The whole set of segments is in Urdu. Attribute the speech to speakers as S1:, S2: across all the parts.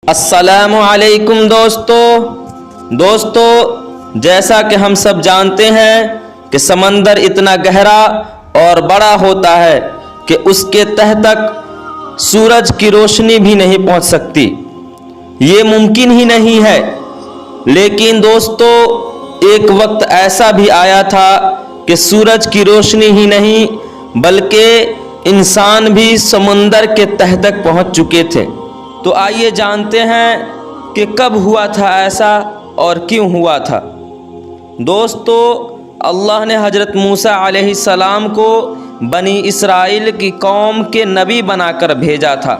S1: السلام علیکم دوستو جیسا کہ ہم سب جانتے ہیں کہ سمندر اتنا گہرا اور بڑا ہوتا ہے کہ اس کے تہ تک سورج کی روشنی بھی نہیں پہنچ سکتی، یہ ممکن ہی نہیں ہے۔ لیکن دوستو ایک وقت ایسا بھی آیا تھا کہ سورج کی روشنی ہی نہیں بلکہ انسان بھی سمندر کے تہ تک پہنچ چکے تھے۔ تو آئیے جانتے ہیں کہ کب ہوا تھا ایسا اور کیوں ہوا تھا۔ دوستو اللہ نے حضرت موسیٰ علیہ السلام کو بنی اسرائیل کی قوم کے نبی بنا کر بھیجا تھا،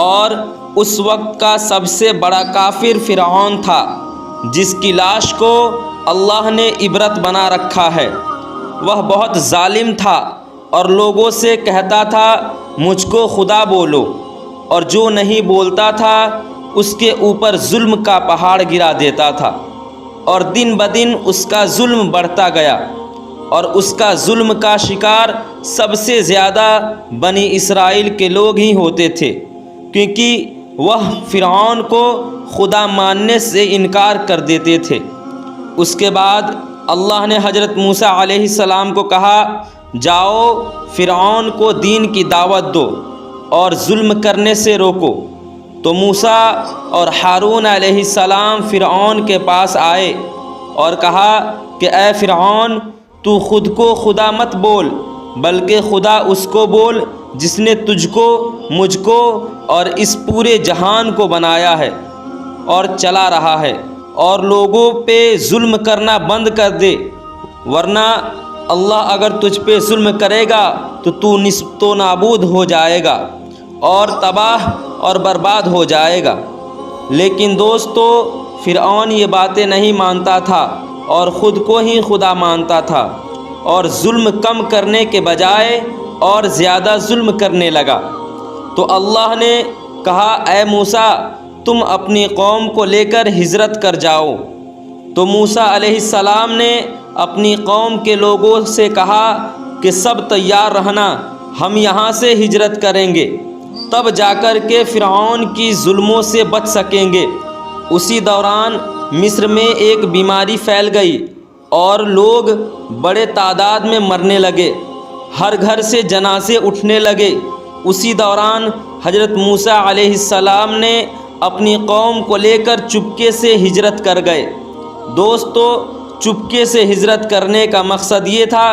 S1: اور اس وقت کا سب سے بڑا کافر فرعون تھا، جس کی لاش کو اللہ نے عبرت بنا رکھا ہے۔ وہ بہت ظالم تھا اور لوگوں سے کہتا تھا مجھ کو خدا بولو، اور جو نہیں بولتا تھا اس کے اوپر ظلم کا پہاڑ گرا دیتا تھا، اور دن بدن اس کا ظلم بڑھتا گیا، اور اس کا ظلم کا شکار سب سے زیادہ بنی اسرائیل کے لوگ ہی ہوتے تھے، کیونکہ وہ فرعون کو خدا ماننے سے انکار کر دیتے تھے۔ اس کے بعد اللہ نے حضرت موسیٰ علیہ السلام کو کہا جاؤ فرعون کو دین کی دعوت دو اور ظلم کرنے سے روکو۔ تو موسیٰ اور ہارون علیہ السلام فرعون کے پاس آئے اور کہا کہ اے فرعون، تو خود کو خدا مت بول، بلکہ خدا اس کو بول جس نے تجھ کو، مجھ کو اور اس پورے جہان کو بنایا ہے اور چلا رہا ہے، اور لوگوں پہ ظلم کرنا بند کر دے، ورنہ اللہ اگر تجھ پہ ظلم کرے گا تو تو نصف و نابود ہو جائے گا اور تباہ اور برباد ہو جائے گا۔ لیکن دوستو فرعون یہ باتیں نہیں مانتا تھا اور خود کو ہی خدا مانتا تھا، اور ظلم کم کرنے کے بجائے اور زیادہ ظلم کرنے لگا۔ تو اللہ نے کہا اے موسیٰ، تم اپنی قوم کو لے کر ہجرت کر جاؤ۔ تو موسیٰ علیہ السلام نے اپنی قوم کے لوگوں سے کہا کہ سب تیار رہنا، ہم یہاں سے ہجرت کریں گے، تب جا کر کے فرعون کی ظلموں سے بچ سکیں گے۔ اسی دوران مصر میں ایک بیماری پھیل گئی اور لوگ بڑے تعداد میں مرنے لگے، ہر گھر سے جنازے اٹھنے لگے۔ اسی دوران حضرت موسیٰ علیہ السلام نے اپنی قوم کو لے کر چپکے سے ہجرت کر گئے۔ دوستو چپکے سے ہجرت کرنے کا مقصد یہ تھا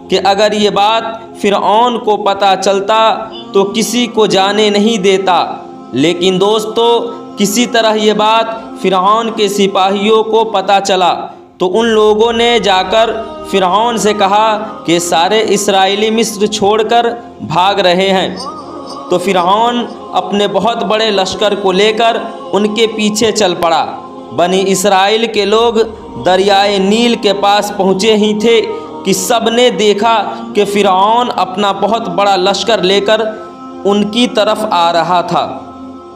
S1: کہ اگر یہ بات فرعون کو پتہ چلتا تو کسی کو جانے نہیں دیتا، لیکن دوستو کسی طرح یہ بات فرعون کے سپاہیوں کو پتہ چلا، تو ان لوگوں نے جا کر فرعون سے کہا کہ سارے اسرائیلی مصر چھوڑ کر بھاگ رہے ہیں۔ تو فرعون اپنے بہت بڑے لشکر کو لے کر ان کے پیچھے چل پڑا۔ بنی اسرائیل کے لوگ دریائے نیل کے پاس پہنچے ہی تھے کہ سب نے دیکھا کہ فرعون اپنا بہت بڑا لشکر لے کر ان کی طرف آ رہا تھا۔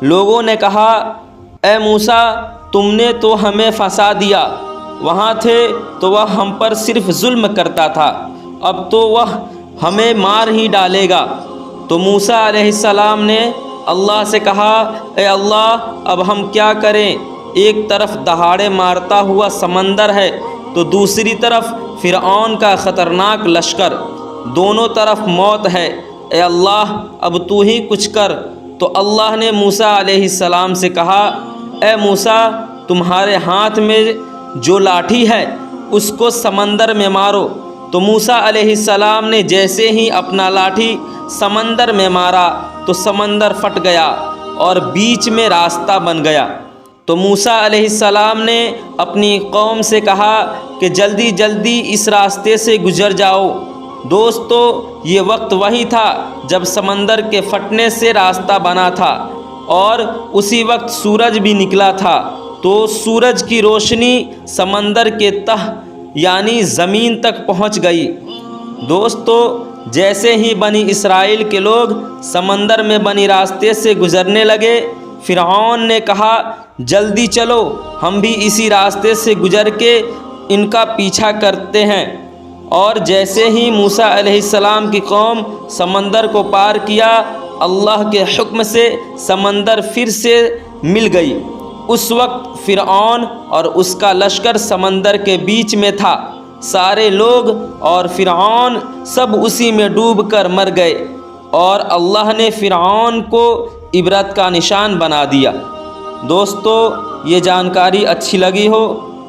S1: لوگوں نے کہا اے موسیٰ، تم نے تو ہمیں پھنسا دیا، وہاں تھے تو وہ ہم پر صرف ظلم کرتا تھا، اب تو وہ ہمیں مار ہی ڈالے گا۔ تو موسیٰ علیہ السلام نے اللہ سے کہا اے اللہ، اب ہم کیا کریں؟ ایک طرف دہاڑے مارتا ہوا سمندر ہے تو دوسری طرف فرعون کا خطرناک لشکر، دونوں طرف موت ہے، اے اللہ اب تو ہی کچھ کر۔ تو اللہ نے موسیٰ علیہ السلام سے کہا اے موسیٰ، تمہارے ہاتھ میں جو لاٹھی ہے اس کو سمندر میں مارو۔ تو موسیٰ علیہ السلام نے جیسے ہی اپنا لاٹھی سمندر میں مارا تو سمندر پھٹ گیا اور بیچ میں راستہ بن گیا۔ تو موسیٰ علیہ السلام نے اپنی قوم سے کہا کہ جلدی جلدی اس راستے سے گزر جاؤ۔ دوستو یہ وقت وہی تھا جب سمندر کے پھٹنے سے راستہ بنا تھا، اور اسی وقت سورج بھی نکلا تھا۔ تو سورج کی روشنی سمندر کے تہ یعنی زمین تک پہنچ گئی۔ دوستو جیسے ہی بنی اسرائیل کے لوگ سمندر میں بنی راستے سے گزرنے لگے، فرعون نے کہا جلدی چلو، ہم بھی اسی راستے سے گزر کے ان کا پیچھا کرتے ہیں۔ اور جیسے ہی موسیٰ علیہ السلام کی قوم سمندر کو پار کیا، اللہ کے حکم سے سمندر پھر سے مل گئی۔ اس وقت فرعون اور اس کا لشکر سمندر کے بیچ میں تھا۔ سارے لوگ اور فرعون سب اسی میں ڈوب کر مر گئے، اور اللہ نے فرعون کو عبرت کا نشان بنا دیا۔ دوستو، یہ جانکاری اچھی لگی ہو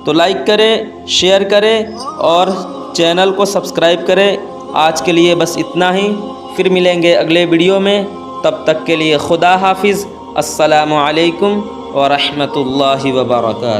S1: تو لائک کریں، شیئر کریں اور چینل کو سبسکرائب کریں۔ آج کے لیے بس اتنا ہی، پھر ملیں گے اگلے ویڈیو میں۔ تب تک کے لیے خدا حافظ۔ السلام علیکم ورحمۃ اللہ وبرکاتہ۔